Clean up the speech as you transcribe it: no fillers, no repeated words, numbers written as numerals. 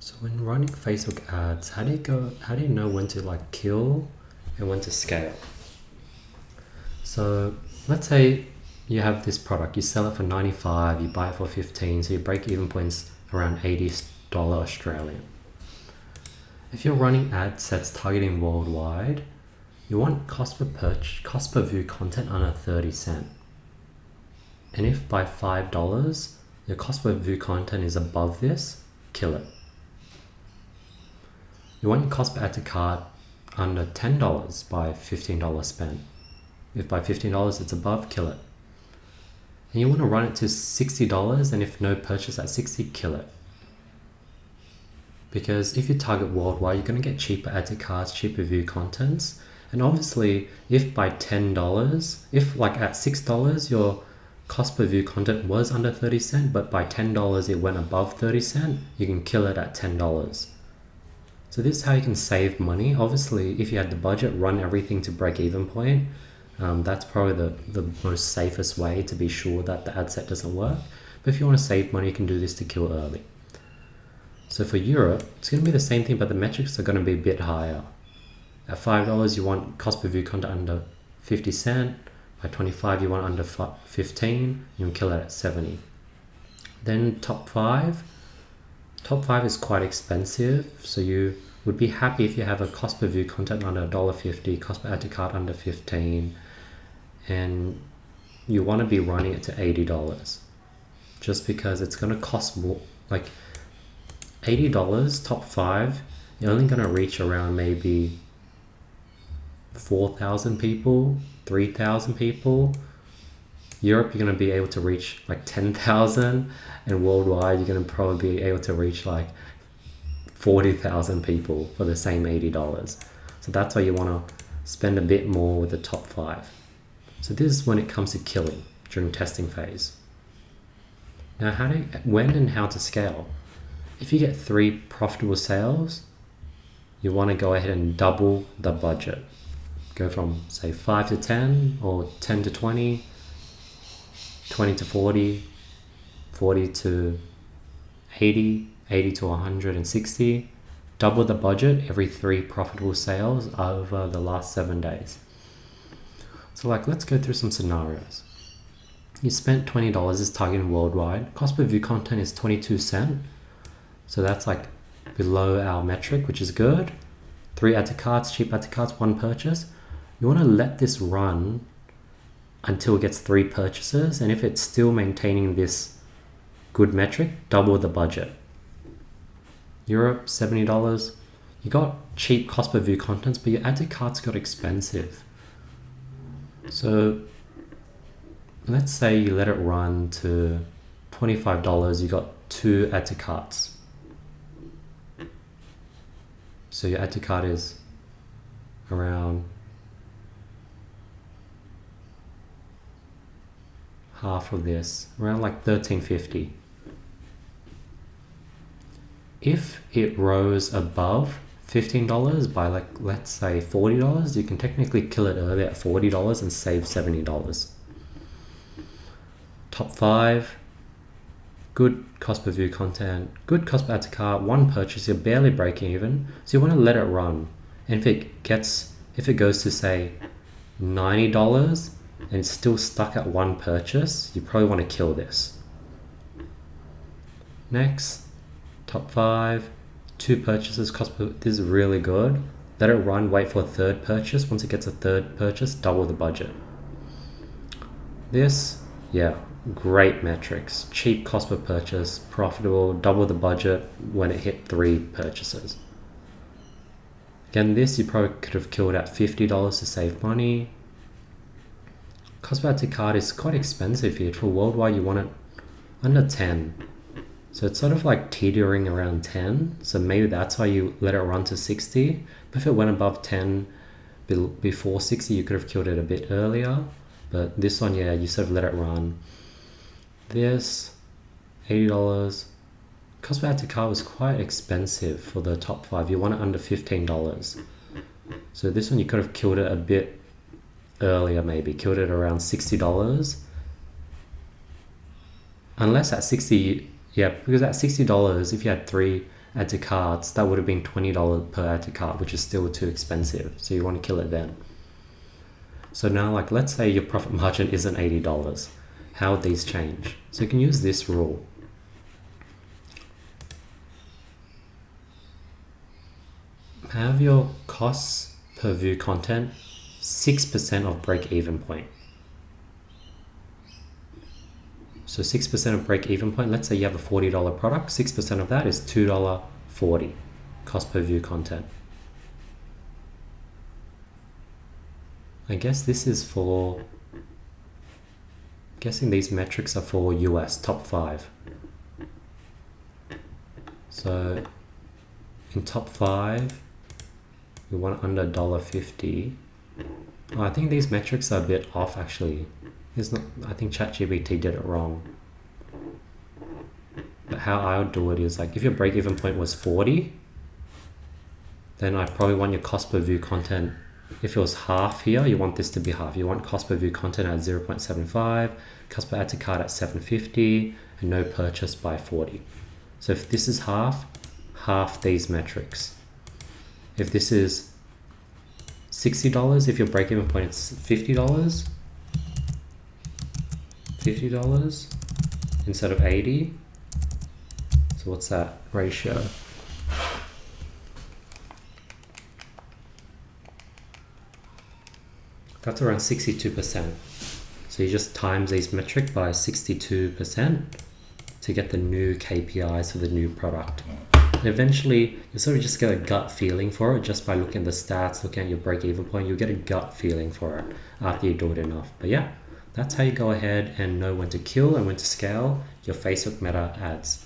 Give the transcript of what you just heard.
So when running Facebook ads, how do you know when to like kill and when to scale? So let's say you have this product, you sell it for 95, you buy it for 15, so your break even point's around $80 Australian. If you're running ad sets targeting worldwide, you want cost per view content under 30 cents. And if by $5, your cost per view content is above this, kill it. You want your cost per add to cart under $10 by $15 spent. If by $15 it's above, kill it. And you want to run it to $60, and if no purchase at 60, kill it. Because if you target worldwide, you're going to get cheaper add to carts, cheaper view contents. And obviously, if by $10, if like at $6, your cost per view content was under 30 cents, but by $10 it went above 30 cents, you can kill it at $10. So this is how you can save money. Obviously, if you had the budget, run everything to break even point. That's probably the most safest way to be sure that the ad set doesn't work. But if you want to save money, you can do this to kill early. So for Europe, it's going to be the same thing, but the metrics are going to be a bit higher. At $5, you want cost per view content under 50 cents. By 25, you want under 15. You can kill it at 70. Then top 5. Top 5 is quite expensive, so you would be happy if you have a cost per view content under $1.50, cost per add to cart under 15, and you want to be running it to $80, just because it's going to cost more. Like $80, top 5, you're only going to reach around maybe 4,000 people, 3,000 people. Europe, you're going to be able to reach like 10,000, and worldwide, you're going to probably be able to reach like 40,000 people for the same $80. So that's why you want to spend a bit more with the top 5. So this is when it comes to killing during testing phase. Now, when and how to scale? If you get 3 profitable sales, you want to go ahead and double the budget. Go from say 5 to 10 or 10 to 20, 20 to 40, 40 to 80, 80 to 160. Double the budget every 3 profitable sales over the last 7 days. So like, let's go through some scenarios. You spent $20 is targeting worldwide. Cost per view content is 22 cents. So that's like below our metric, which is good. 3 add to carts, cheap add to carts, 1 purchase. You want to let this run until it gets 3 purchases, and if it's still maintaining this good metric, double the budget. Europe, $70. You got cheap cost per view contents, but your add to carts got expensive. So let's say you let it run to $25, you got 2 add to carts. So your add to cart is around half of this, around like $13.50. If it rose above $15 by like, let's say $40, you can technically kill it early at $40 and save $70. Top 5, good cost per view content, good cost per add to cart, 1 purchase, you're barely breaking even, so you want to let it run. And if it goes to say $90 and it's still stuck at 1 purchase, you probably want to kill this. Next, top 5, 2 purchases, this is really good. Let it run, wait for a 3rd purchase. Once it gets a 3rd purchase, double the budget. This, yeah, great metrics. Cheap cost per purchase, profitable, double the budget when it hit 3 purchases. Again, this you probably could have killed at $50 to save money. Cost per add to cart is quite expensive here. For worldwide, you want it under 10. So it's sort of like teetering around 10. So maybe that's why you let it run to 60. But if it went above 10 before 60, you could have killed it a bit earlier. But this one, yeah, you sort of let it run. This, $80. Cost per add to cart was quite expensive for the top 5. You want it under $15. So this one, you could have killed it a bit earlier, maybe. Killed it around $60. Unless at 60... Yeah, because at $60, if you had 3 add to carts, that would have been $20 per add to cart, which is still too expensive. So you want to kill it then. So now, like, let's say your profit margin isn't $80. How would these change? So you can use this rule. Have your costs per view content 6% of break-even point. So 6% of break-even point, let's say you have a $40 product, 6% of that is $2.40 cost per view content. I guess this is for, guessing these metrics are for US top 5. So in top 5, we want under $1.50. Oh, I think these metrics are a bit off actually. It's not, I think ChatGPT did it wrong. But how I would do it is, like, if your break-even point was 40, then I probably want your cost per view content, if it was half here, you want this to be half. You want cost per view content at 0.75, cost per add to cart at 750, and no purchase by 40. So if this is half these metrics. If this is $60, if your break-even point is $50 instead of 80. So what's that ratio? That's around 62%. So you just times these metric by 62% to get the new KPIs for the new product. And eventually, you sort of just get a gut feeling for it just by looking at the stats, looking at your break-even point. You'll get a gut feeling for it after you do it enough. But yeah, that's how you go ahead and know when to kill and when to scale your Facebook Meta ads.